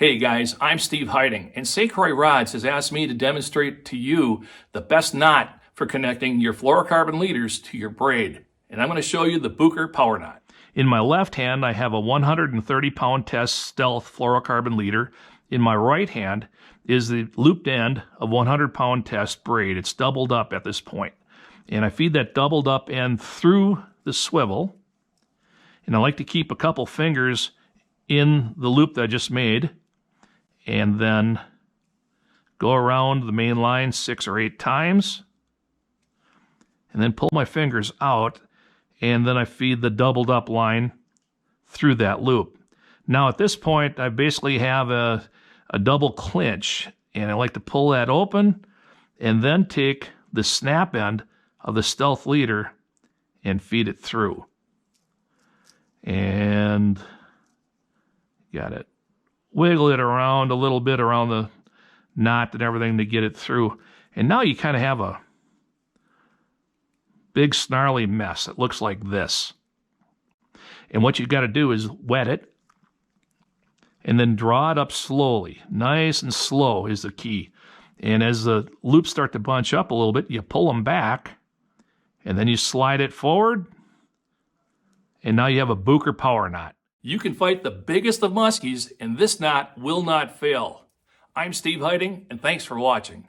Hey guys, I'm Steve Heiting, and St. Croix Rods has asked me to demonstrate to you the best knot for connecting your fluorocarbon leaders to your braid. And I'm going to show you the Bucher power knot. In my left hand, I have a 130-pound test stealth fluorocarbon leader. In my right hand is the looped end of 100-pound test braid. It's doubled up at this point. And I feed that doubled up end through the swivel. And I like to keep a couple fingers in the loop that I just made, and then go around the main line 6 or 8 times, and then pull my fingers out, and then I feed the doubled up line through that loop. Now at this point, I basically have a double clinch, and I like to pull that open, and then take the snap end of the stealth leader and feed it through. And got it. Wiggle it around a little bit around the knot and everything to get it through. And now you kind of have a big snarly mess. It looks like this. And what you've got to do is wet it and then draw it up slowly. Nice and slow is the key. And as the loops start to bunch up a little bit, you pull them back and then you slide it forward. And now you have a Bucher power knot. You can fight the biggest of muskies, and this knot will not fail. I'm Steve Heiting, and thanks for watching.